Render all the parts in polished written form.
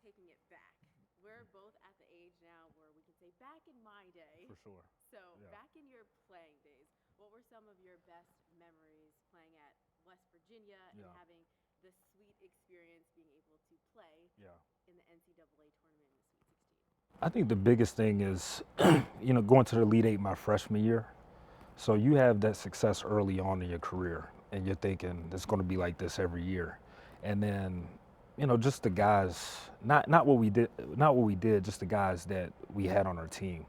taking it back. We're both at the age now where we can say back in my day. For sure. So Yeah. back in your playing days, what were some of your best memories playing at West Virginia and Yeah. having the sweet experience being able to play Yeah. in the NCAA tournament in the Sweet 16? I think the biggest thing is, going to the Elite Eight my freshman year. So you have that success early on in your career, and you're thinking it's going to be like this every year, and then, just the guys, not what we did, just the guys that we had on our team.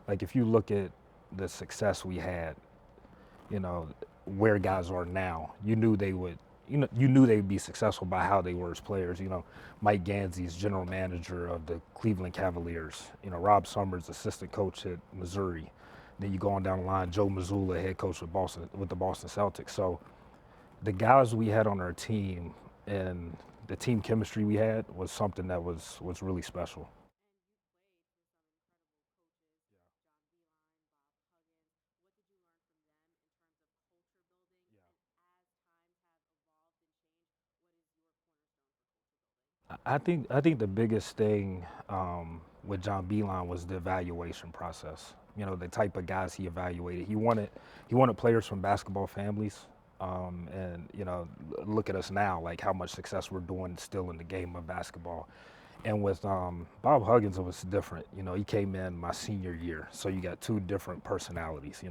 Like if you look at the success we had, you know, where guys are now, you knew they would. You knew they'd be successful by how they were as players. Mike Gansey's general manager of the Cleveland Cavaliers. Rob Summers, assistant coach at Missouri. Then you go on down the line, Joe Mazzulla, head coach with the Boston Celtics. So the guys we had on our team and the team chemistry we had was something that was really special. I think the biggest thing with John Beeline was the evaluation process. The type of guys he evaluated. He wanted players from basketball families, and look at us now, like how much success we're doing still in the game of basketball. And with Bob Huggins, it was different. He came in my senior year, so you got two different personalities.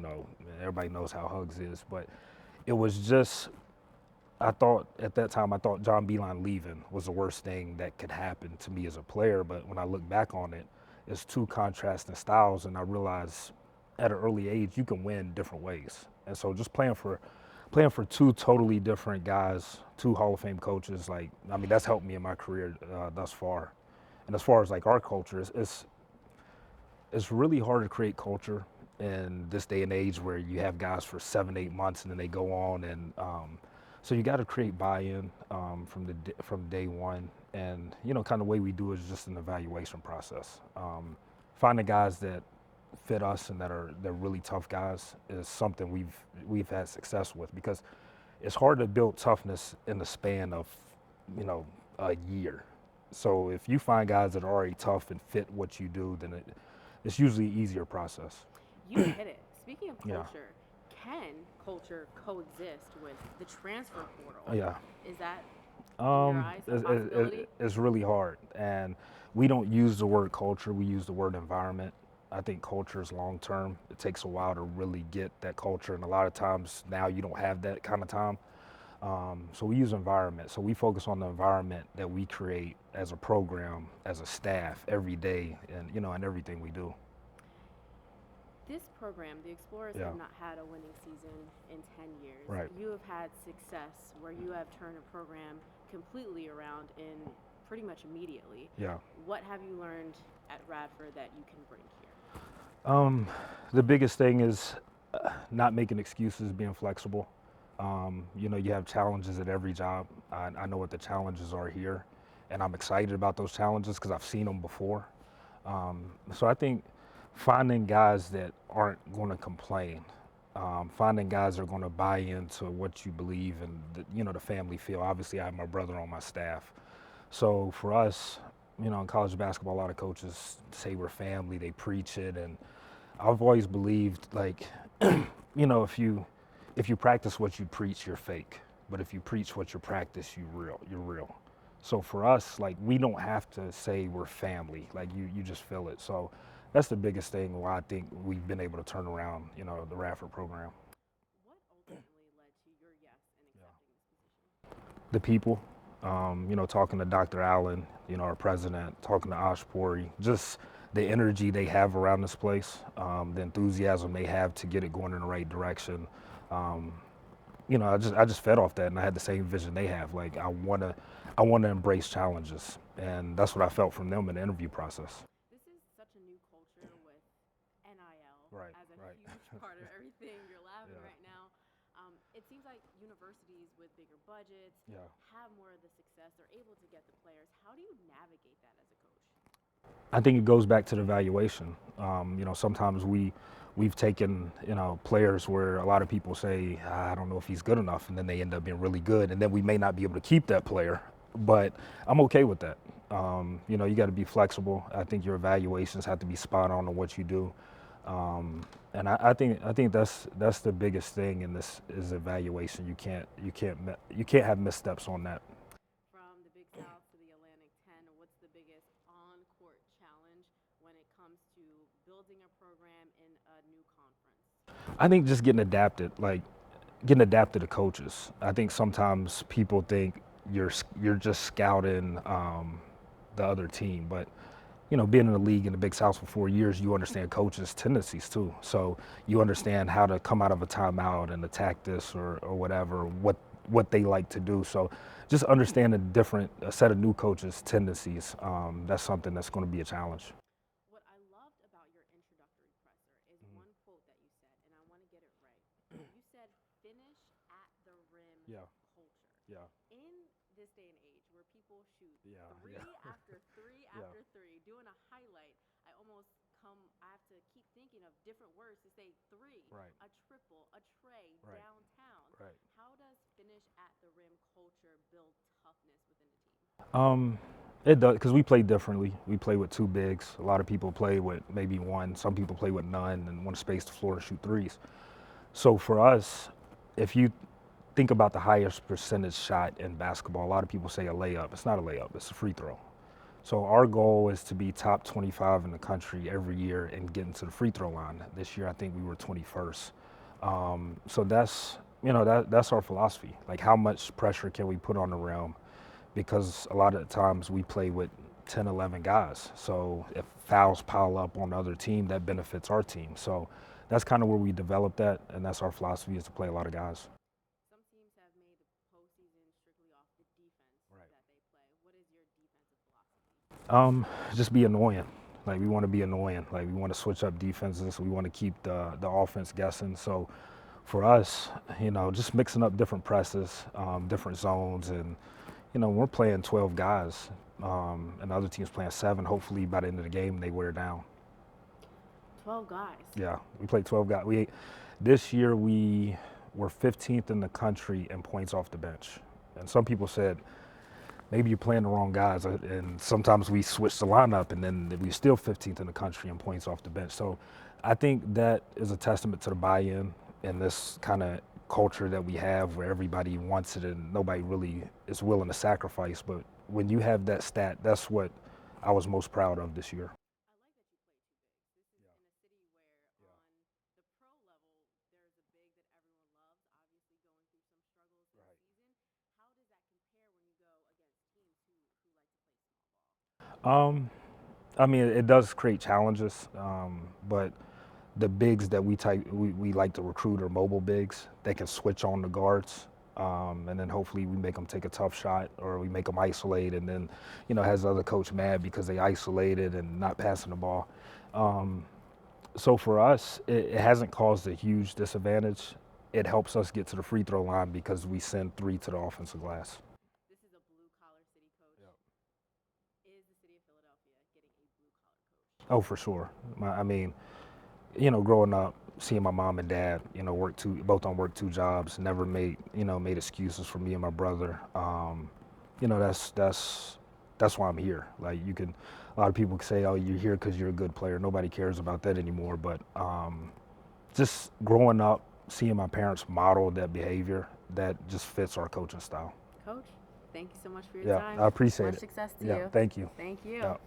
Everybody knows how Hugs is, but it was just I thought at that time, I thought John Beeline leaving was the worst thing that could happen to me as a player. But when I look back on it, it's two contrasting styles, and I realized at an early age you can win different ways. And so just playing for two totally different guys, two Hall of Fame coaches, that's helped me in my career thus far. And as far as like our culture, it's really hard to create culture in this day and age where you have guys for 7, 8 months and then they go on and so you got to create buy-in from day one, and kind of way we do it is just an evaluation process. Finding guys that fit us and they're really tough guys is something we've had success with, because it's hard to build toughness in the span of a year. So if you find guys that are already tough and fit what you do, then it's usually an easier process. You hit it. Speaking of Yeah. culture, can culture coexist with the transfer portal? Yeah. Is that in your eyes a possibility? It's really hard, and we don't use the word culture. We use the word environment. I think culture is long term. It takes a while to really get that culture, and a lot of times now you don't have that kind of time. So we use environment. So we focus on the environment that we create as a program, as a staff, every day, and in everything we do. This program, the Explorers, Yeah. have not had a winning season in 10 years. Right. You have had success where you have turned a program completely around in pretty much immediately. Yeah. What have you learned at Radford that you can bring here? The biggest thing is not making excuses, being flexible. You have challenges at every job. I know what the challenges are here, and I'm excited about those challenges because I've seen them before. So I think finding guys that aren't going to complain, finding guys that are going to buy into what you believe and the family feel. Obviously, I have my brother on my staff, so for us, in college basketball, a lot of coaches say we're family. They preach it, and I've always believed like, if you practice what you preach, you're fake. But if you preach what you practice, you're real. So for us, like we don't have to say we're family. Like you just feel it. So that's the biggest thing why I think we've been able to turn around, the Radford program. What ultimately led to your yes in accepting this position? The people, talking to Dr. Allen, our president, talking to Ashpori, just the energy they have around this place, the enthusiasm they have to get it going in the right direction. Um, I just fed off that, and I had the same vision they have. Like I wanna embrace challenges, and that's what I felt from them in the interview process. This is such a new culture with NIL Right, as a right. huge part of everything. You're laughing Yeah. right now. It seems like universities with bigger budgets Yeah. have more of the success. They're able to get the players. How do you navigate that as a coach? I think it goes back to the evaluation. Sometimes we've taken players where a lot of people say I don't know if he's good enough, and then they end up being really good, and then we may not be able to keep that player. But I'm okay with that. You know, you got to be flexible. I think your evaluations have to be spot on what you do. And I think that's the biggest thing in this is evaluation. You can't have missteps on that. From the Big South to the Atlantic 10, what's the biggest on-court challenge when it comes to building a program in a new conference? I think just getting adapted to coaches. I think sometimes people think you're just scouting the other team, but you know, being in the league in the Big South for 4 years, you understand coaches' tendencies too. So you understand how to come out of a timeout and attack this or whatever, what they like to do. So just understanding a set of new coaches' tendencies, that's something that's going to be a challenge. What I loved about your introductory presser is one quote that you said, and I want to get it right. You said, finish at the rim Yeah, culture. yeah, In this day and age where people shoot yeah, three yeah, after three yeah, after three, doing a highlight, I have to keep thinking of different words to say three, right, a triple, a tray, right, downtown. right. How does finish at the rim culture build toughness within the team? It does because we play differently. We play with two bigs. A lot of people play with maybe one. Some people play with none and want to space the floor and shoot threes. So for us, if you think about the highest percentage shot in basketball, a lot of people say a layup. It's not a layup, it's a free throw. So our goal is to be top 25 in the country every year and get into the free throw line. This year, I think we were 21st. So that's our philosophy. Like, how much pressure can we put on the rim? Because a lot of the times we play with 10, 11 guys. So if fouls pile up on the other team, that benefits our team. So that's kind of where we developed that, and that's our philosophy is to play a lot of guys. Some teams have made the postseason strictly off the defense Right. that they play. What is your defensive philosophy? Just be annoying. Like, we want to be annoying. Like, we want to switch up defenses. We want to keep the offense guessing. So for us, you know, just mixing up different presses, different zones, and you know, we're playing 12 guys, and the other team's playing 7. Hopefully, by the end of the game, they wear down. 12 guys. Yeah, we played 12 guys. This year we were 15th in the country in points off the bench, and some people said maybe you're playing the wrong guys. And sometimes we switch the lineup, and then we're still 15th in the country in points off the bench. So I think that is a testament to the buy-in and this kind of culture that we have where everybody wants it and nobody really is willing to sacrifice. But when you have that stat, that's what I was most proud of this year. I like that you play two bigs. This is in a city where Yeah. on the pro level there's a big that everyone loves, obviously going through some struggles this Right. season. How does that compare when you go against teams who like to play small ball? Um, I mean, it does create challenges, but the bigs that we like to recruit are mobile bigs. They can switch on the guards, and then hopefully we make them take a tough shot, or we make them isolate, and then, you know, has the other coach mad because they isolated and not passing the ball. Um, so for us, it hasn't caused a huge disadvantage. It helps us get to the free throw line because we send 3 to the offensive glass. This is a blue collar city, coach. Yep. Is the city of Philadelphia getting a blue collar coach? Oh, for sure. I mean, you know, growing up, seeing my mom and dad, you know, both on work 2 jobs, never made excuses for me and my brother. You know, that's why I'm here. Like, a lot of people say, oh, you're here because you're a good player. Nobody cares about that anymore. But just growing up, seeing my parents model that behavior, that just fits our coaching style. Coach, thank you so much for your Yeah, time. I appreciate Much it. success to Yeah, you. thank you. Thank you. Yeah.